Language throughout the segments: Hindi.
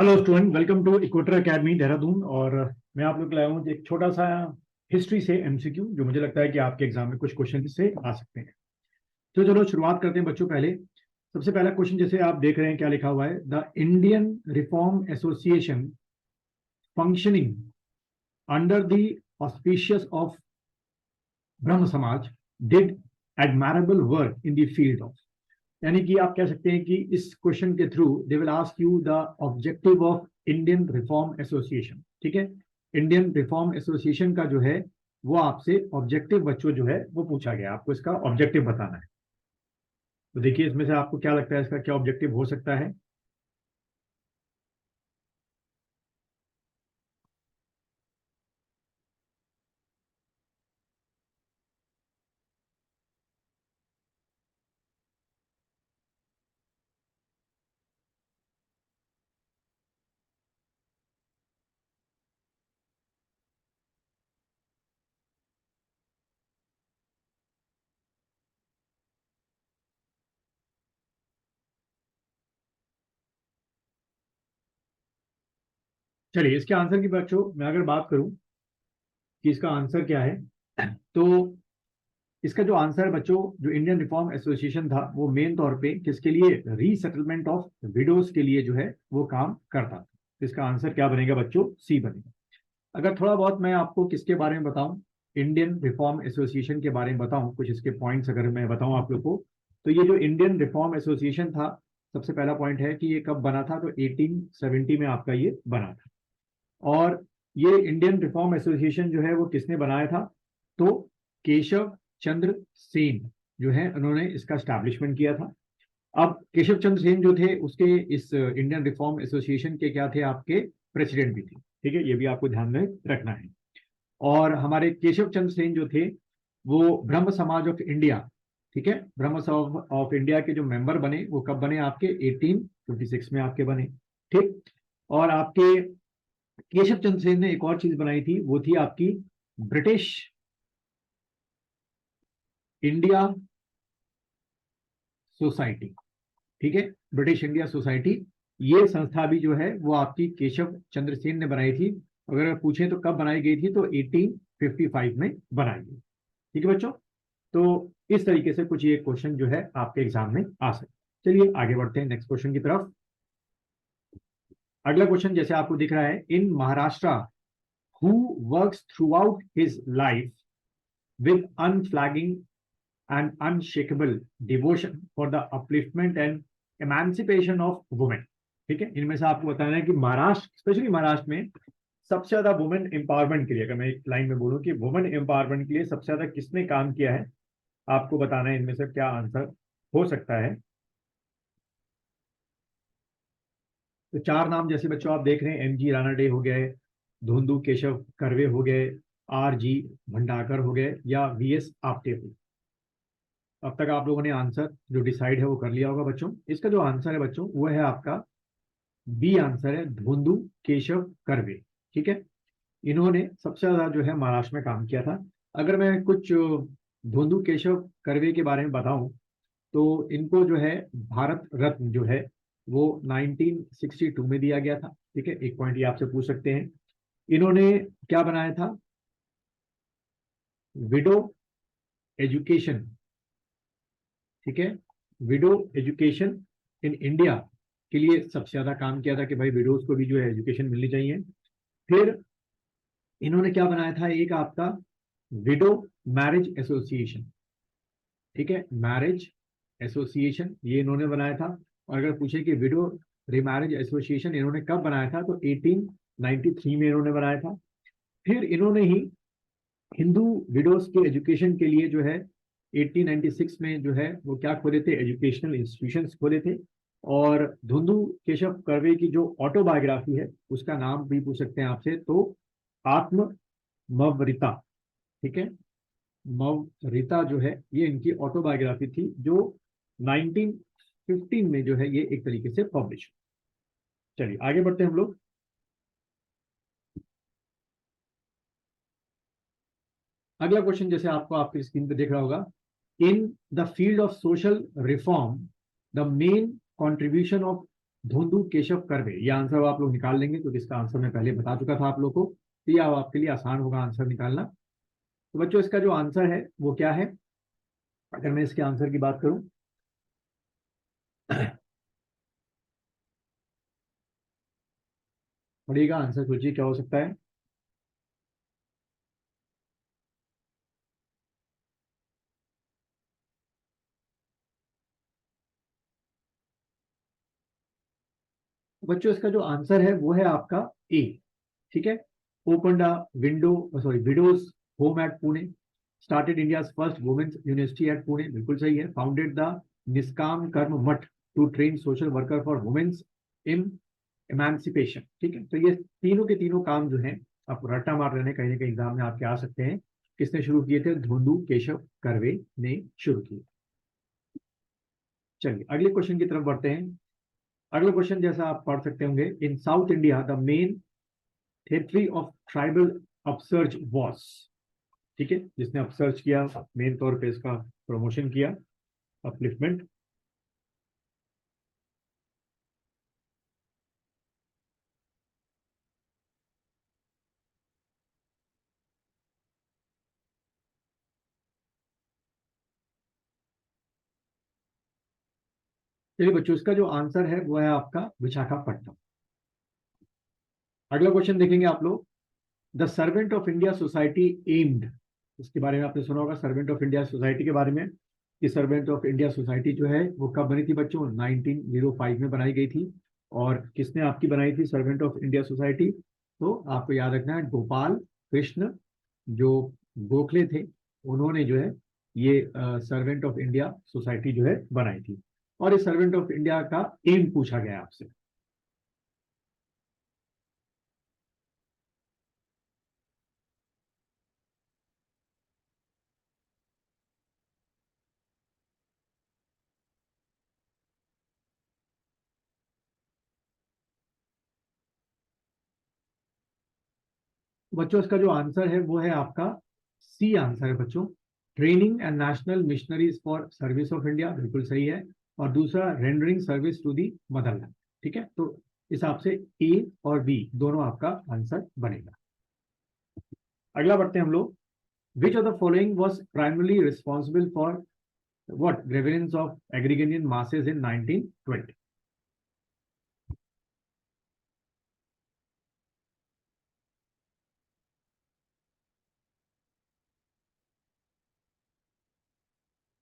Hello student, welcome to equator academy Dehradun. और मैं आप लोग लाया हूँ एक छोटा सा हिस्ट्री से एमसीक्यू, जो मुझे लगता है कि आपके एग्जाम में कुछ क्वेश्चन से आ सकते हैं। तो चलो शुरुआत करते हैं बच्चों। पहले सबसे पहला क्वेश्चन जैसे आप देख रहे हैं, क्या लिखा हुआ है? The Indian reform association functioning under the auspicious of ब्रह्म समाज did admirable work in the field of. यानी कि आप कह सकते हैं कि इस क्वेश्चन के through they will ask you the objective of Indian reform association. ठीक है, इंडियन रिफॉर्म एसोसिएशन का जो है वो आपसे ऑब्जेक्टिव बच्चों जो है वो पूछा गया, आपको इसका ऑब्जेक्टिव बताना है। तो देखिए इसमें से आपको क्या लगता है इसका क्या ऑब्जेक्टिव हो सकता है? चलिए इसके आंसर की बच्चों मैं अगर बात करूं कि इसका आंसर क्या है, तो इसका जो आंसर है बच्चों, जो इंडियन रिफॉर्म एसोसिएशन था वो मेन तौर पे किसके लिए, रीसेटलमेंट ऑफ विडोज के लिए जो है वो काम करता था। तो इसका आंसर क्या बनेगा बच्चों? सी बनेगा। अगर थोड़ा बहुत मैं आपको किसके बारे में बताऊं, इंडियन रिफॉर्म एसोसिएशन के बारे में बताऊं, कुछ इसके पॉइंट्स अगर मैं बताऊं आप लोग को, तो ये जो इंडियन रिफॉर्म एसोसिएशन था, सबसे पहला पॉइंट है कि ये कब बना था, तो 1870 में आपका ये बना था। और ये इंडियन रिफॉर्म एसोसिएशन जो है वो किसने बनाया था, तो केशव चंद्र सेन जो है उन्होंने इसका स्टैब्लिशमेंट किया था। अब केशव चंद्र सेन जो थे उसके इस इंडियन रिफॉर्म एसोसिएशन के क्या थे, आपके प्रेसिडेंट भी थे। ठीक है, ये भी आपको ध्यान में रखना है। और हमारे केशव चंद्र सेन जो थे वो ब्रह्म समाज ऑफ इंडिया, ठीक है, ब्रह्म समाज ऑफ इंडिया के जो मेंबर बने वो कब बने, आपके 1856 में आपके बने। ठीक। और आपके केशव चंद्र सेन ने एक और चीज बनाई थी, वो थी आपकी ब्रिटिश इंडिया सोसाइटी। ठीक है, ब्रिटिश इंडिया सोसाइटी, ये संस्था भी जो है वो आपकी केशव चंद्र सेन ने बनाई थी। अगर पूछें तो कब बनाई गई थी, तो 1855 में बनाई गई। ठीक है बच्चों, तो इस तरीके से कुछ ये क्वेश्चन जो है आपके एग्जाम में आ सकते। चलिए आगे बढ़ते हैं नेक्स्ट क्वेश्चन की तरफ। अगला क्वेश्चन जैसे आपको दिख रहा है, in Maharashtra who works throughout his life with unflagging and unshakable devotion for the upliftment and emancipation of women। ठीक है, इनमें से आपको बताना है कि महाराष्ट्र, स्पेशली महाराष्ट्र में सबसे ज्यादा वुमेन एम्पावरमेंट के लिए, अगर मैं एक लाइन में बोलूं कि वुमेन एम्पावरमेंट के लिए सबसे ज्यादा किसने काम किया है, आपको बताना है इनमें से क्या आंसर हो सकता है। तो चार नाम जैसे बच्चों आप देख रहे हैं, एम जी रानाडे हो गए, धोंदू केशव कर्वे हो गए, आर जी भंडारकर हो गए, या वी एस आपटे हो। अब तक आप लोगों ने आंसर जो डिसाइड है वो कर लिया होगा बच्चों। इसका जो आंसर है बच्चों वो है आपका बी आंसर है, धोंदू केशव कर्वे। ठीक है, इन्होंने सबसे ज्यादा जो है महाराष्ट्र में काम किया था। अगर मैं कुछ धोंदू केशव कर्वे के बारे में बताऊं, तो इनको जो है भारत रत्न जो है वो 1962 में दिया गया था। ठीक है, एक पॉइंट ये आपसे पूछ सकते हैं, इन्होंने क्या बनाया था, विडो एजुकेशन। ठीक है, विडो एजुकेशन इन इंडिया के लिए सबसे ज्यादा काम किया था कि भाई विडोज को भी जो है एजुकेशन मिलनी चाहिए। फिर इन्होंने क्या बनाया था, एक आपका विडो मैरिज एसोसिएशन। ठीक है, मैरिज एसोसिएशन ये इन्होंने बनाया था। और अगर पूछे कि विडो रिमैरिज एसोसिएशन इन्होंने कब बनाया था, तो 1893 में इन्होंने बनाया था। फिर इन्होंने ही हिंदू विडोज के एजुकेशन के लिए जो है 1896 में जो है वो क्या खोले थे, एजुकेशनल इंस्टीट्यूशंस खोले थे। और धुंधु केशव कर्वे की जो ऑटोबायोग्राफी है उसका नाम भी पूछ सकते हैं आपसे, तो आत्म मवरिता। ठीक है, मवरिता जो है ये इनकी ऑटोबायोग्राफी थी, जो 1915 में जो है ये एक तरीके से पब्लिश। चलिए आगे बढ़ते हैं हम लोग। अगला क्वेश्चन जैसे आपको आपकी स्क्रीन पे दिख रहा होगा, in the field of social reform the main contribution of धोंदू Keshav Karve, ये आंसर आप लोग निकाल लेंगे क्योंकि इसका आंसर मैं पहले बता चुका था आप लोग को, तो ये अब आपके लिए आसान होगा आंसर निकालना। तो बच्चों इसका जो आंसर है वो क्या है, अगर मैं इसके आंसर की बात करूं, पढ़िएगा आंसर, सोचिए क्या हो सकता है। बच्चों इसका जो आंसर है वो है आपका ए। ठीक है, open a window sorry widows home at Pune, started India first women's university at Pune, बिल्कुल सही है, founded the Nishkam Karma Math to train social worker for women's in emancipation. ठीक है, तो ये तीनों के तीनों काम जो है आप रट्टा मार रहे हैं, कहीं ना कहीं एग्जाम में आपके आ सकते हैं। किसने शुरू किए थे, धोंदू केशव कर्वे ने शुरू किए। चलिए अगले क्वेश्चन की तरफ बढ़ते हैं। अगला क्वेश्चन जैसा आप पढ़ सकते होंगे, in South India the main theatre of tribal upsurge was. ठीक है, जिसने अपसर्च किया, मेन तौर पे इसका प्रमोशन किया, अपलिफ्टमेंट। चलिए बच्चों इसका जो आंसर है वो है आपका विशाखापट्टनम। अगला क्वेश्चन देखेंगे आप लोग, the servant of India society aimed, इसके बारे में आपने सुना होगा सर्वेंट ऑफ इंडिया सोसाइटी के बारे में, कि सर्वेंट ऑफ इंडिया सोसाइटी जो है वो कब बनी थी बच्चों, 1905 में बनाई गई थी। और किसने आपकी बनाई थी सर्वेंट ऑफ इंडिया सोसाइटी, तो आपको याद रखना है गोपाल कृष्ण जो गोखले थे, उन्होंने जो है ये सर्वेंट ऑफ इंडिया सोसाइटी जो है बनाई थी। और इस सर्वेंट ऑफ इंडिया का एम पूछा गया आपसे। बच्चों इसका जो आंसर है वो है आपका सी आंसर है बच्चों, training and national missionaries for service of India, बिल्कुल सही है। और दूसरा rendering service to the motherland. ठीक है, तो इस हिसाब से ए और बी दोनों आपका आंसर बनेगा। अगला बढ़ते हैं हम लोग, which of the following was primarily responsible for what grievance of agrarian masses in 1920।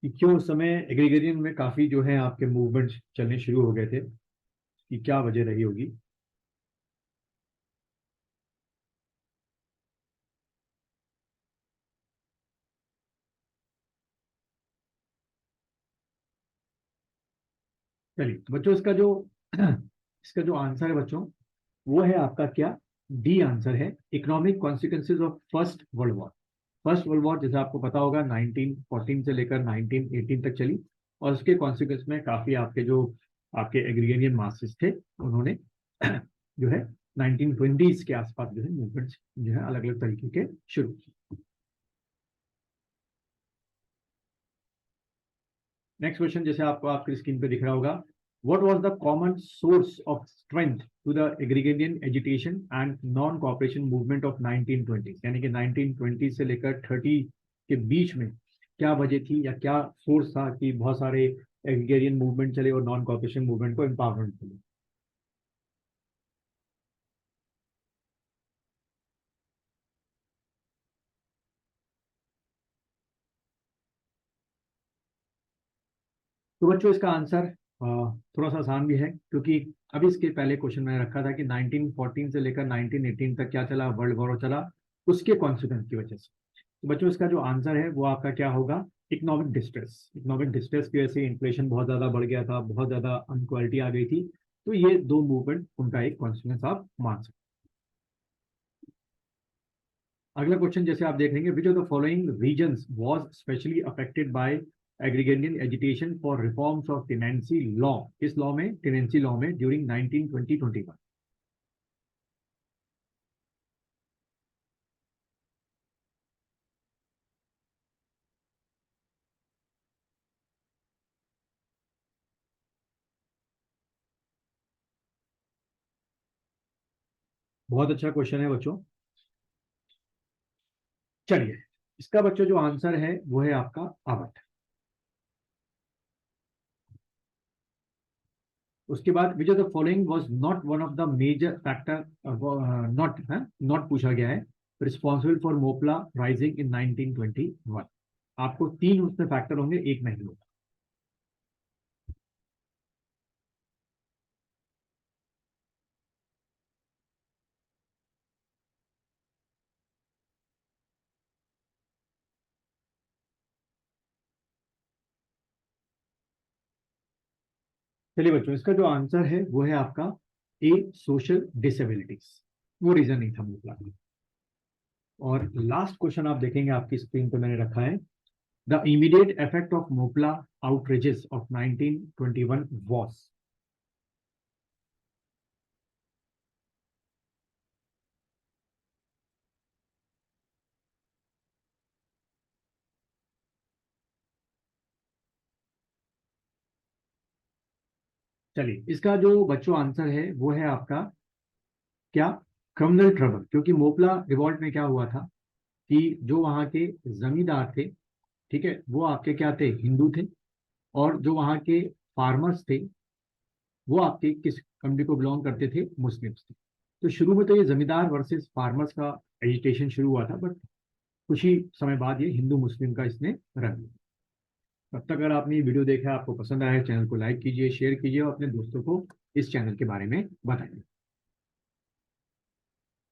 कि क्यों उस समय एग्रीगेरियन में काफी जो है आपके मूवमेंट चलने शुरू हो गए थे, कि क्या वजह रही होगी। चलिए तो बच्चों इसका जो आंसर है बच्चों वो है आपका क्या, डी आंसर है, economic consequences of first world war. First world war जैसे आपको पता होगा 1914 से लेकर 1918 तक चली, और उसके कॉन्सिक्वेंस में काफी आपके जो आपके एग्रीगेरियन मासेस थे उन्होंने जो है 1920s के आसपास जो है मूवमेंट्स जो है अलग अलग तरीके के शुरू किए। नेक्स्ट क्वेश्चन जैसे आपको आपकी स्क्रीन पे दिख रहा होगा, what was the common source of strength to the agrarian agitation and non cooperation movement of 1920s, यानी कि 1920 से लेकर 30 के बीच में क्या वजह थी या क्या सोर्स था कि बहुत सारे एग्रीगेरियन मूवमेंट चले और नॉन कॉपरेशन मूवमेंट को एम्पावरमेंट मिले। तो बच्चों इसका आंसर थोड़ा सा आसान भी है, क्योंकि अभी इसके पहले क्वेश्चन मैंने रखा था कि 1914 से लेकर 1918 तक क्या चला, वर्ल्ड वॉर चला, उसके कॉन्सिक्वेंस की वजह से। तो बच्चों इसका जो आंसर है वो आपका क्या होगा, इकोनॉमिक डिस्ट्रेस। इकोनॉमिक डिस्ट्रेस की वजह से इन्फ्लेशन बहुत ज्यादा बढ़ गया था, बहुत ज्यादा अनक्वालिटी आ गई थी, तो ये दो मूवमेंट उनका एक कॉन्सिक्वेंस आप मान सकते हैं। अगला क्वेश्चन जैसे आप देख लेंगे, which of the following reasons was specially affected by agrarian agitation for reforms of tenancy law, इस लॉ में टेनेंसी लॉ में ड्यूरिंग 1920-21। बहुत अच्छा क्वेश्चन है बच्चों। चलिए, इसका बच्चों जो आंसर है वो है आपका अवध। उसके बाद which of the following was not one of the major factor, not not पूछा गया है, responsible for Moplah rising in 1921। आपको तीन उसमें फैक्टर होंगे, एक नहीं होगा। चलिए बच्चों, इसका जो आंसर है वो है आपका ए, सोशल डिसेबिलिटीज। वो रीजन नहीं था मोपला का। और लास्ट क्वेश्चन आप देखेंगे आपकी स्क्रीन पे मैंने रखा है, the immediate effect of Moplah outrageous of 1921 was. चलिए, इसका जो बच्चों आंसर है वो है आपका क्या, क्रिमिनल ट्रबल। क्योंकि मोपला रिवॉल्ट में क्या हुआ था कि जो वहाँ के जमींदार थे, ठीक है, वो आपके क्या थे, हिंदू थे। और जो वहाँ के फार्मर्स थे वो आपके किस कम्युनिटी को बिलोंग करते थे, मुस्लिम्स थे। तो शुरू में तो ये जमींदार वर्सेस फार्मर्स का एजिटेशन शुरू हुआ था, बट कुछ ही समय बाद ये हिंदू मुस्लिम का इसने रंग लिया। तब तक अगर आपने ये वीडियो देखा, आपको पसंद आया, चैनल को लाइक कीजिए, शेयर कीजिए और अपने दोस्तों को इस चैनल के बारे में बताइए।